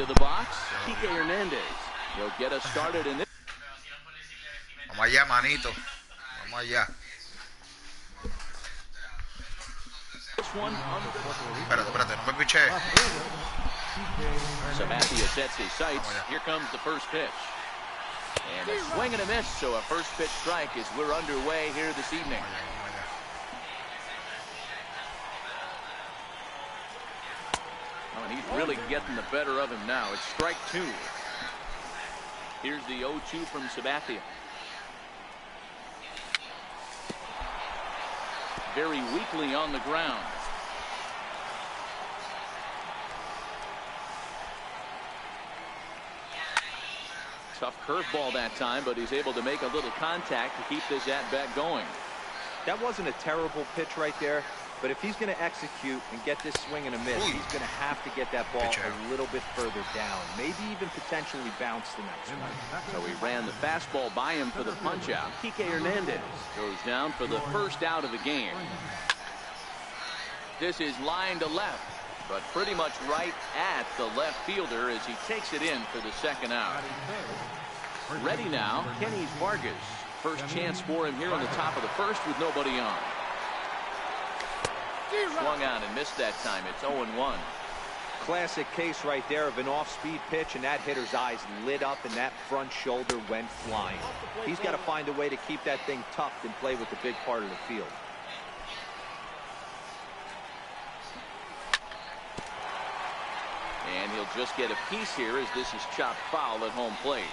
Into the box, Kike Hernandez. He'll get us started in this. Vamos allá, manito. Vamos allá. Espérate, no me piché. Sabathia sets his sights. Here comes the first pitch. And a swing and a miss, so a first pitch strike as we're underway here this evening. Oh, and he's really getting the better of him now. It's strike two. Here's the 0-2 from Sabathia. Very weakly on the ground. Tough curveball that time, but he's able to make a little contact to keep this at-bat going. That wasn't a terrible pitch right there, but if he's going to execute and get this swing and a miss, he's going to have to get that ball a little bit further down, maybe even potentially bounce the next one. So he ran the fastball by him for the punch-out. Kike Hernandez goes down for the first out of the game. This is line to left, but pretty much right at the left fielder as he takes it in for the second out. Ready now, Kenny Vargas. First chance for him here on the top of the first with nobody on. Swung out and missed that time. It's 0-1. Classic case right there of an off-speed pitch, and that hitter's eyes lit up and that front shoulder went flying. He's got to find a way to keep that thing tucked and play with the big part of the field. And he'll just get a piece here as this is chopped foul at home plate.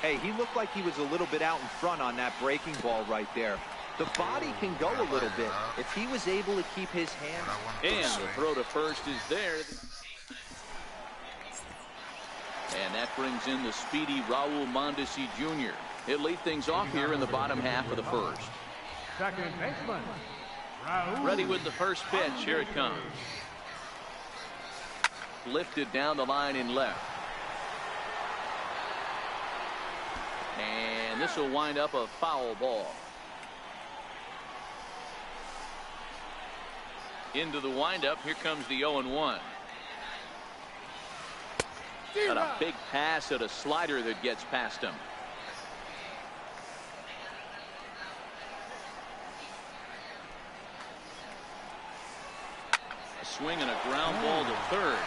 Hey, he looked like he was a little bit out in front on that breaking ball right there. The body can go a little bit if he was able to keep his hand. And the throw to first is there. And that brings in the speedy Raul Mondesi Jr. He'll lead things off here in the bottom half of the first. Second baseman, Ready with the first pitch. Here it comes. Lifted down the line in left. And this will wind up a foul ball. Into the windup. Here comes the 0-1. Got a big pass at a slider that gets past him. A swing and a ground ball to third.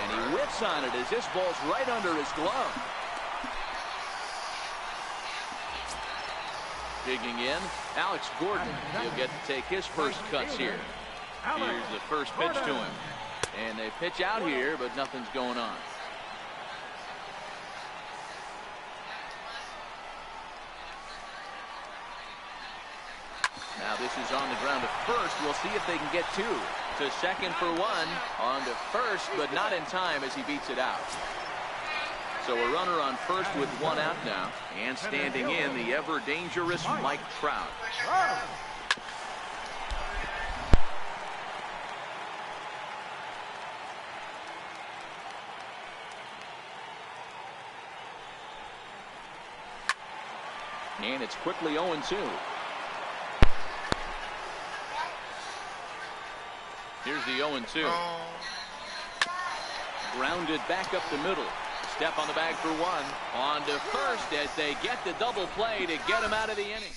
And he whips on it as this ball's right under his glove. Digging in, Alex Gordon. He'll get to take his first cuts here. Here's the first pitch to him. And they pitch out here, but nothing's going on. Now this is on the ground to first. We'll see if they can get two. To second for one. On to first, but not in time as he beats it out. So a runner on first with one out now. And standing in, the ever-dangerous Mike Trout. And it's quickly 0-2. Here's the 0-2. Grounded back up the middle. Step on the bag for one. On to first as they get the double play to get him out of the inning.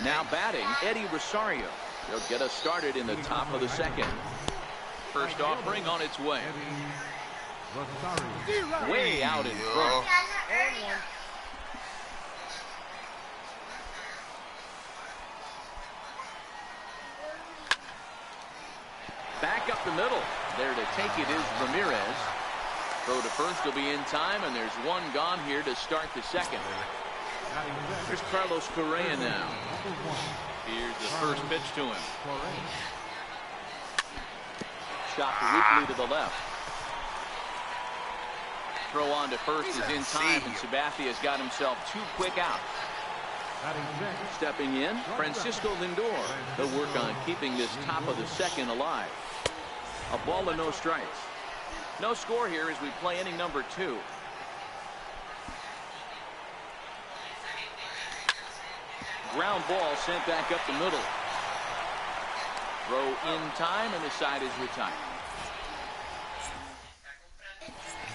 Now batting, Eddie Rosario. He'll get us started in the top of the second. First offering on its way. Way out in front. Back up the middle. There to take it is Ramirez. Throw to first will be in time, and there's one gone here to start the second. Here's Carlos Correa now. Here's the first pitch to him. Chopped weakly to the left. Throw on to first is in time, and Sabathia's got himself two quick outs. Stepping in, Francisco Lindor. He'll work on keeping this top of the second alive. A ball and no strikes. No score here as we play inning number 2. Ground ball sent back up the middle. Throw in time, and the side is retired.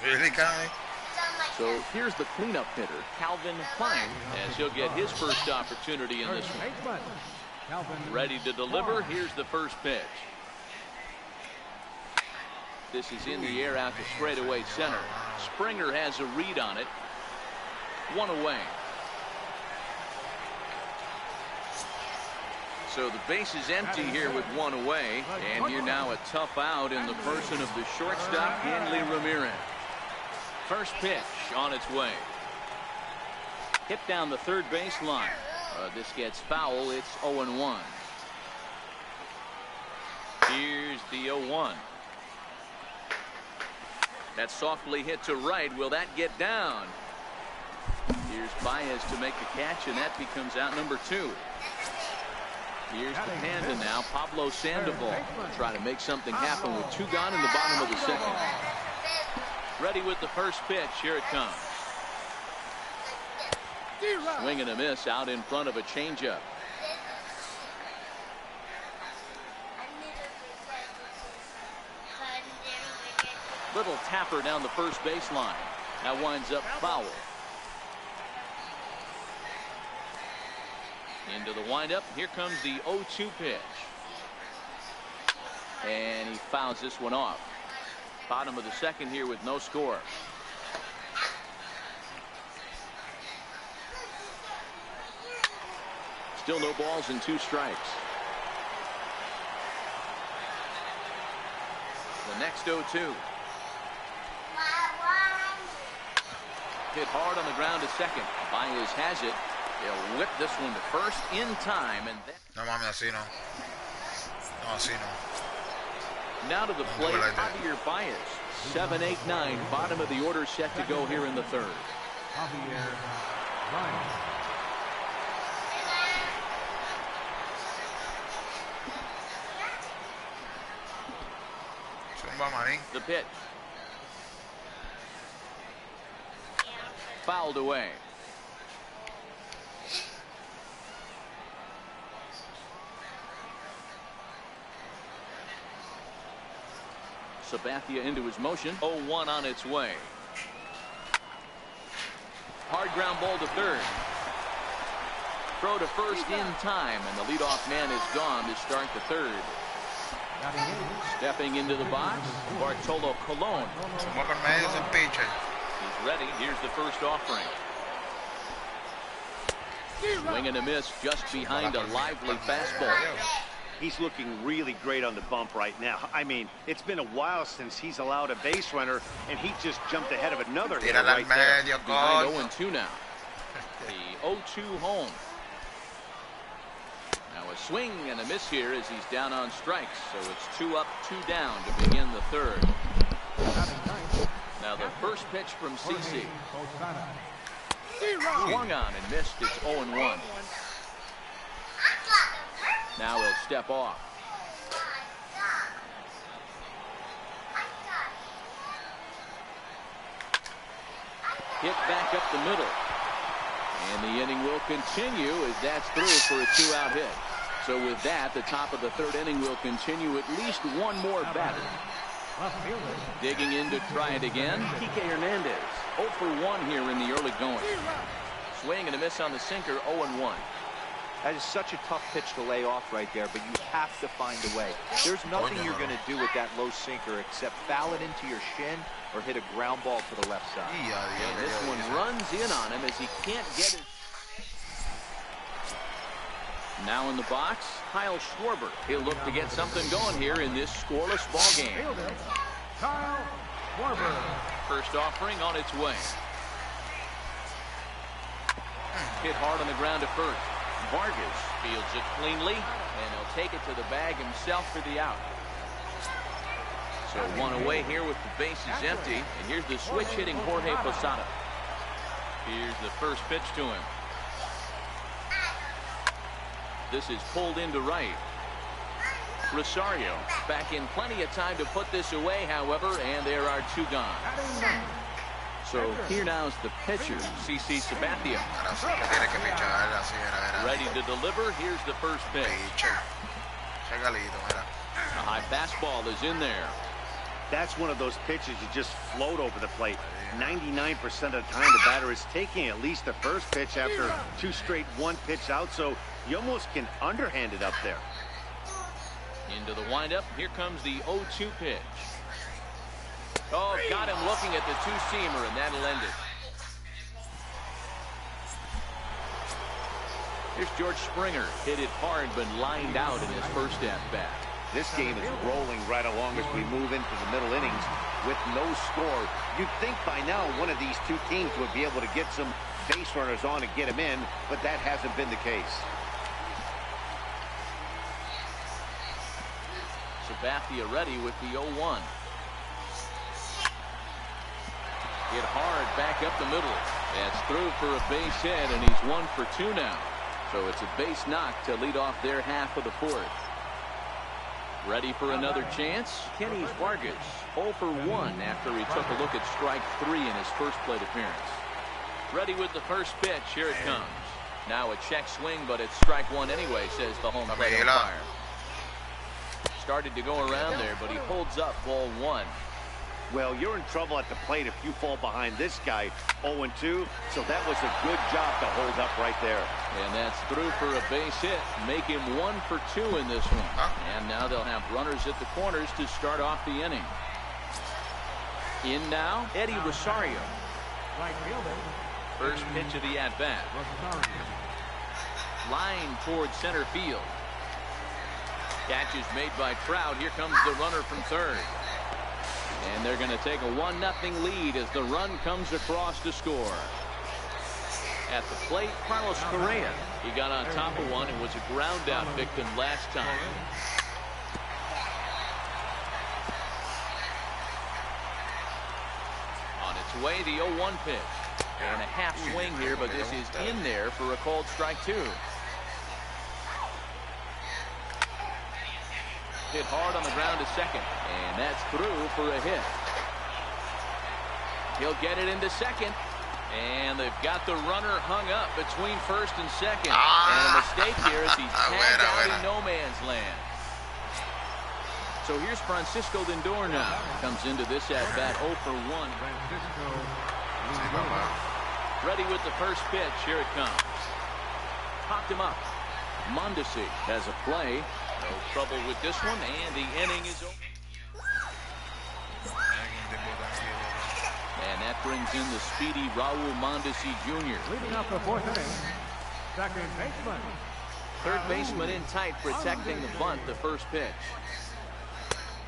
Really, Connie? So here's the cleanup hitter, Calvin Klein, as he'll get his first opportunity in this one. Ready to deliver. Here's the first pitch. This is in the air out to straightaway center. Springer has a read on it. One away. So the base is empty here with one away, and you're now a tough out in the person of the shortstop, Hanley Ramirez. First pitch on its way. Hit down the third baseline. This gets foul. It's 0-1. Here's the 0-1. That's softly hit to right. Will that get down? Here's Baez to make the catch, and that becomes out number 2. Here's the Panda now, Pablo Sandoval. Try to make something happen with 2 gone in the bottom of the second. Ready with the first pitch. Here it comes. Swing and a miss out in front of a changeup. Little tapper down the first baseline. That winds up foul. Into the windup. Here comes the 0-2 pitch. And he fouls this one off. Bottom of the second here with no score. Still no balls and 2 strikes. The next 0-2. Hit hard on the ground to second. Baez has it. They'll whip this one to first in time. And then No mames, así no. No, así no. now to the plate, Javier Baez. 7, 8, 9. Bottom of the order set to go here in the third. Javier Baez. The pitch. Fouled away. Sabathia into his motion. 0-1 on its way. Hard ground ball to third. Throw to first in time, and the leadoff man is gone to start the third. Stepping into the box, Bartolo Colon. He's ready. Here's the first offering. Swing and a miss just behind a lively fastball. He's looking really great on the bump right now. I mean, it's been a while since he's allowed a base runner, and he just jumped ahead of another hitter right there. Behind 0-2 now. The 0-2 home. Now a swing and a miss here as he's down on strikes. So it's 2 up, 2 down to begin the third. Now the first pitch from CC. Swung on and missed. It's 0-1. Now he'll step off. Hit back up the middle. And the inning will continue as that's through for a 2-out hit. So with that, the top of the third inning will continue at least one more batter. Digging in to try it again, Kike Hernandez. 0 for 1 here in the early going. Swing and a miss on the sinker, 0-1. That is such a tough pitch to lay off right there, but you have to find a way. There's nothing you're going to do with that low sinker except foul it into your shin or hit a ground ball to the left side. And this one runs in on him as he can't get it. Now in the box, Kyle Schwarber. He'll look to get something going here in this scoreless ball game. Kyle Schwarber. First offering on its way. Hit hard on the ground to first. Vargas fields it cleanly, and he'll take it to the bag himself for the out. So one away here with the bases empty, and here's the switch hitting Jorge Posada. Here's the first pitch to him. This is pulled into right. Rosario back in plenty of time to put this away, however, and there are 2 gone. So here now is the pitcher, CC Sabathia. Ready to deliver. Here's the first pitch. A high fastball is in there. That's one of those pitches you just float over the plate. 99% of the time, the batter is taking at least the first pitch after 2 straight one-pitch out, so you almost can underhand it up there. Into the windup. Here comes the 0-2 pitch. Oh, got him looking at the two-seamer, and that'll end it. Here's George Springer. Hit it hard, but lined out in his first at-bat. This game is rolling right along as we move into the middle innings with no score. You'd think by now one of these two teams would be able to get some base runners on and get them in, but that hasn't been the case. Sabathia ready with the 0-1. Hit hard back up the middle. That's through for a base hit, and he's 1 for 2 now. So it's a base knock to lead off their half of the fourth. Ready for another chance? Kenny Vargas, 0 for 1 after he took a look at strike 3 in his first plate appearance. Ready with the first pitch. Here it comes. Now a check swing, but it's strike 1 anyway, says the home plate umpire. Started to go around there, but he holds up ball 1. Well, you're in trouble at the plate if you fall behind this guy 0-2, so that was a good job to hold up right there. And that's through for a base hit. Make him 1 for 2 in this one. And now they'll have runners at the corners to start off the inning. In now, Eddie Rosario. First pitch of the at-bat. Line towards center field. Catch is made by Trout. Here comes the runner from third. And they're going to take a 1-0 lead as the run comes across to score. At the plate, Carlos Correa. He got on top of one and was a ground out victim last time. On its way, the 0-1 pitch. And a half swing here, but this is in there for a called strike 2. Hit hard on the ground to second, and that's through for a hit. He'll get it into second, and they've got the runner hung up between first and second. And a mistake here as he's tagged out in no man's land. So here's Francisco Lindor now. Comes into this at-bat 0 for 1. Ready with the first pitch. Here it comes. Popped him up. Mondesi has a play. No trouble with this one, and the inning is over. And that brings in the speedy Raul Mondesi Jr. Leading up the fourth inning, second baseman. Third baseman in tight, protecting the bunt, the first pitch.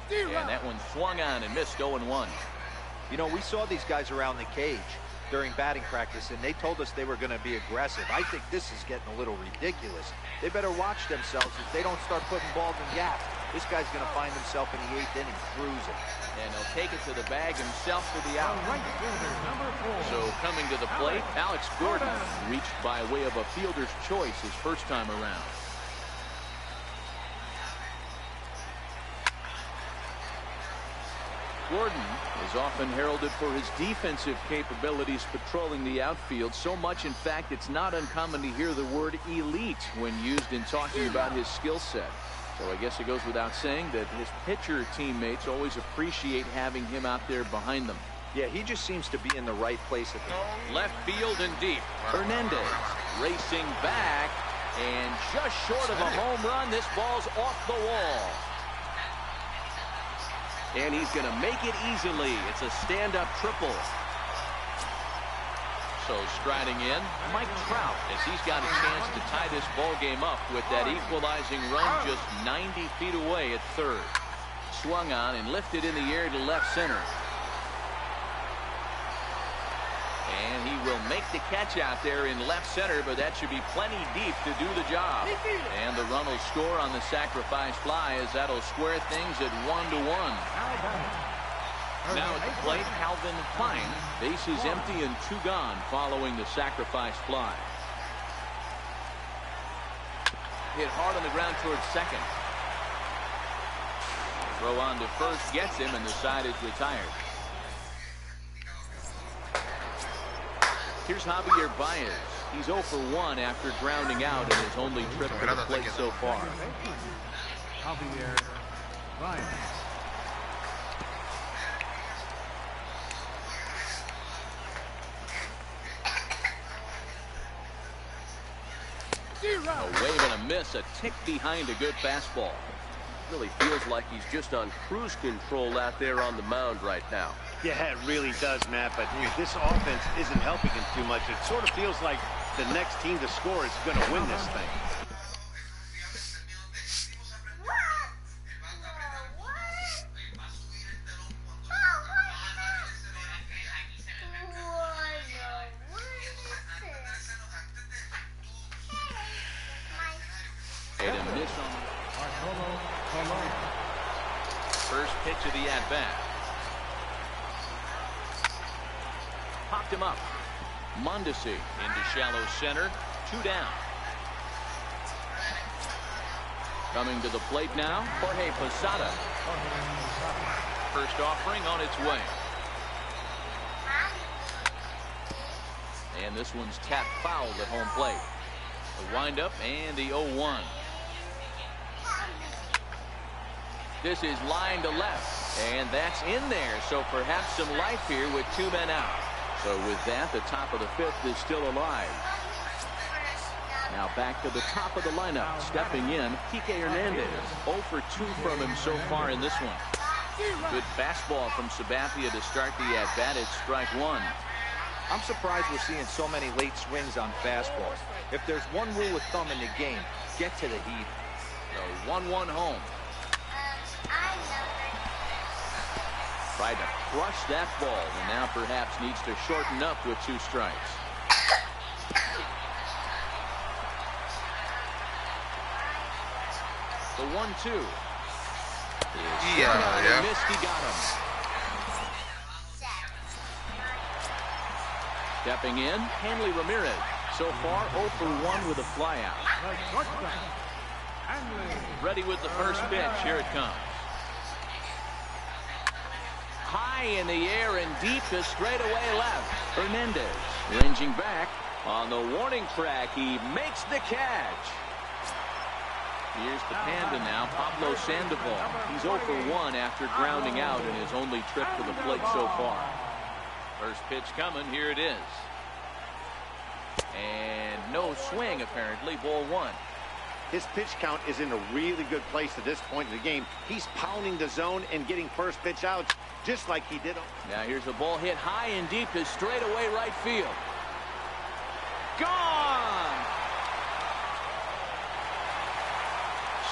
And that one swung on and missed 0-1. You know, we saw these guys around the cage during batting practice, and they told us they were going to be aggressive. I think this is getting a little ridiculous. They better watch themselves if they don't start putting balls in gaps. This guy's going to find himself in the 8th inning cruising. And he'll take it to the bag himself for the out. So coming to the plate, Alex Gordon reached by way of a fielder's choice his first time around. Gordon is often heralded for his defensive capabilities patrolling the outfield. So much, in fact, it's not uncommon to hear the word elite when used in talking about his skill set. So I guess it goes without saying that his pitcher teammates always appreciate having him out there behind them. Yeah, he just seems to be in the right place at the left field and deep. Hernandez racing back, and just short of a home run. This ball's off the wall. And he's going to make it easily. It's a stand-up triple. So striding in, Mike Trout, as he's got a chance to tie this ball game up with that equalizing run just 90 feet away at third. Swung on and lifted in the air to left center. And he will make the catch out there in left center, but that should be plenty deep to do the job. And the run will score on the sacrifice fly, as that'll square things at 1-1. Now at the plate, Calvin Klein. Bases empty and 2 gone following the sacrifice fly. Hit hard on the ground towards second. Throw on to first gets him, and the side is retired. Here's Javier Baez. He's 0 for 1 after grounding out in his only trip to the plate so far. Javier Baez. A wave and a miss, a tick behind a good fastball. Really feels like he's just on cruise control out there on the mound right now. Yeah, it really does, Matt, but this offense isn't helping him too much. It sort of feels like the next team to score is going to win this thing. And a miss on first pitch of the at-bat. Popped him up. Mondesi into shallow center. 2 down. Coming to the plate now, Jorge Posada. First offering on its way. And this one's tapped foul at home plate. The windup and the 0-1. This is line to left, and that's in there, so perhaps some life here with 2 men out. So with that, the top of the 5th is still alive. Now back to the top of the lineup, stepping in, Kike Hernandez. 0 for 2 from him so far in this one. Good fastball from Sabathia to start the at-bat. It's strike 1. I'm surprised we're seeing so many late swings on fastballs. If there's one rule of thumb in the game, get to the heat. So 1-1 home. Tried to crush that ball, and now perhaps needs to shorten up with 2 strikes. The 1-2. Yeah. Missed, he got him. Stepping in, Hanley Ramirez. So far, 0 for 1 with a flyout. Ready with the first pitch. Here it comes. High in the air and deep to straightaway left. Hernandez ranging back on the warning track. He makes the catch. Here's the Panda now, Pablo Sandoval. He's 0 for 1 after grounding out in his only trip to the plate so far. First pitch coming. Here it is. And no swing, apparently. Ball 1. His pitch count is in a really good place at this point in the game. He's pounding the zone and getting first pitch outs just like he did. Now here's a ball hit high and deep to straightaway right field. Gone!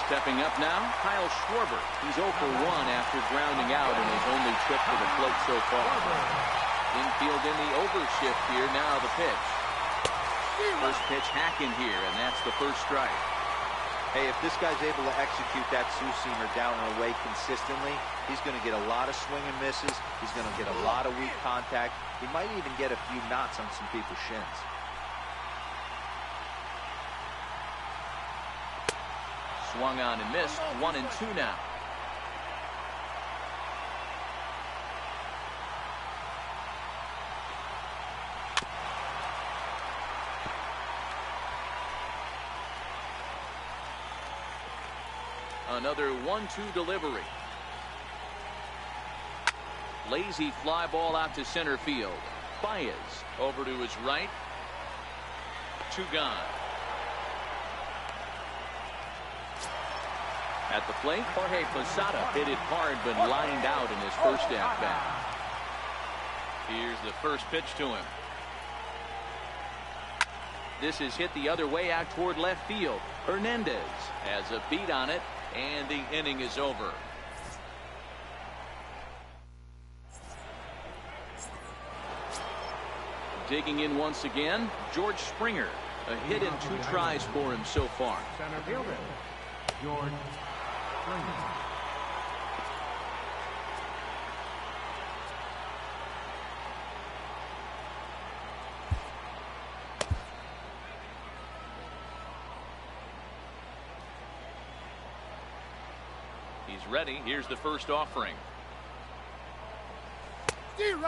Stepping up now, Kyle Schwarber. He's 0 for 1 after grounding out in his only trip to the plate so far. Infield in the overshift here. Now the pitch. First pitch hacking here, and that's the first strike. Hey, if this guy's able to execute that two-seamer down and away consistently, he's going to get a lot of swing and misses. He's going to get a lot of weak contact. He might even get a few knots on some people's shins. Swung on and missed. 1 and 2 now. Another 1-2 delivery. Lazy fly ball out to center field. Baez over to his right. 2 gone. At the plate, Jorge Posada hit it hard but lined out in his first at-bat. Here's the first pitch to him. This is hit the other way out toward left field. Hernandez has a beat on it, and the inning is over. Digging in once again, George Springer. A hit in 2 tries for him so far. Center fielder, George Springer. He's ready. Here's the first offering.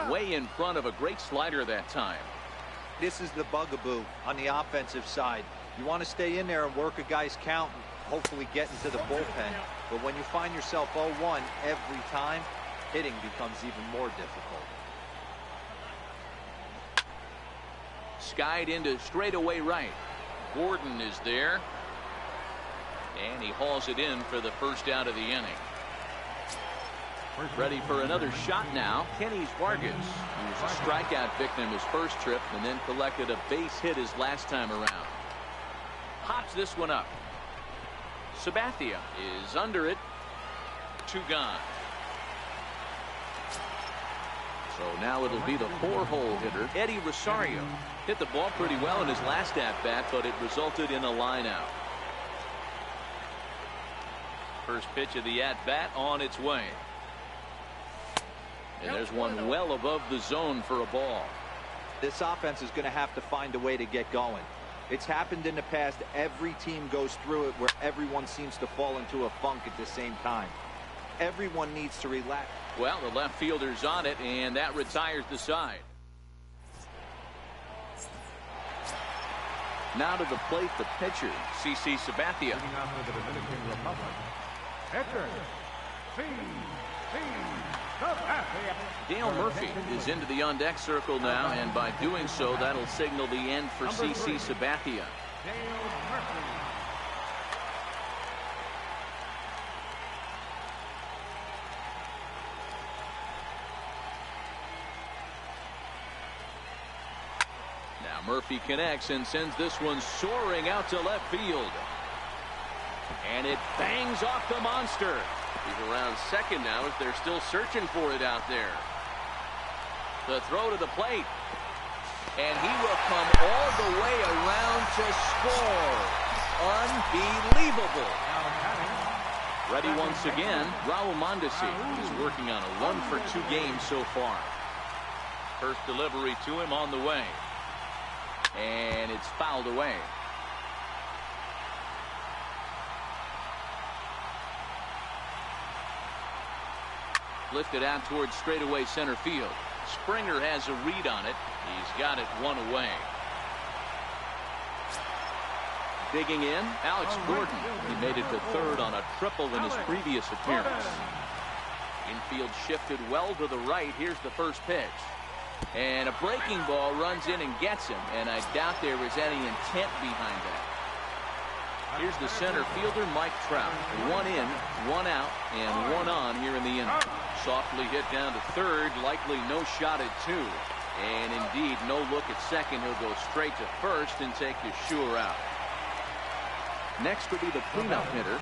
Way in front of a great slider that time. This is the bugaboo on the offensive side. You want to stay in there and work a guy's count and hopefully get into the bullpen. But when you find yourself 0-1 every time, hitting becomes even more difficult. Skied into straightaway right. Gordon is there. And he hauls it in for the first out of the inning. Ready for another shot now. Kenny Vargas. He was a strikeout victim his first trip and then collected a base hit his last time around. Pops this one up. Sabathia is under it. 2 gone. So now it'll be the 4-hole hitter, Eddie Rosario. Hit the ball pretty well in his last at-bat, but it resulted in a line out. First pitch of the at-bat on its way. And there's one well above the zone for a ball. This offense is going to have to find a way to get going. It's happened in the past. Every team goes through it where everyone seems to fall into a funk at the same time. Everyone needs to relax. Well, the left fielder's on it, and that retires the side. Now to the plate, the pitcher, CC Sabathia. Leading off for the Dominican Republic, pitcher, C.C. Sabathia. Dale Murphy is into the on-deck circle now, and by doing so, that'll signal the end for CC Sabathia. Dale Murphy. Now Murphy connects and sends this one soaring out to left field. And it bangs off the monster. He's around second now as they're still searching for it out there. The throw to the plate. And he will come all the way around to score. Unbelievable. Ready once again, Raul Mondesi is working on a 1-for-2 game so far. First delivery to him on the way. And it's fouled away. Lifted out towards straightaway center field. Springer has a read on it. He's got it one away. Digging in, Alex Gordon. He made it to third on a triple in his previous appearance. Infield shifted well to the right. Here's the first pitch. And a breaking ball runs in and gets him. And I doubt there was any intent behind that. Here's the center fielder, Mike Trout. 1 in, 1 out, and 1 on here in the inning. Softly hit down to third, likely no shot at 2. And indeed, no look at second. He'll go straight to first and take his sure out. Next will be the cleanup hitter,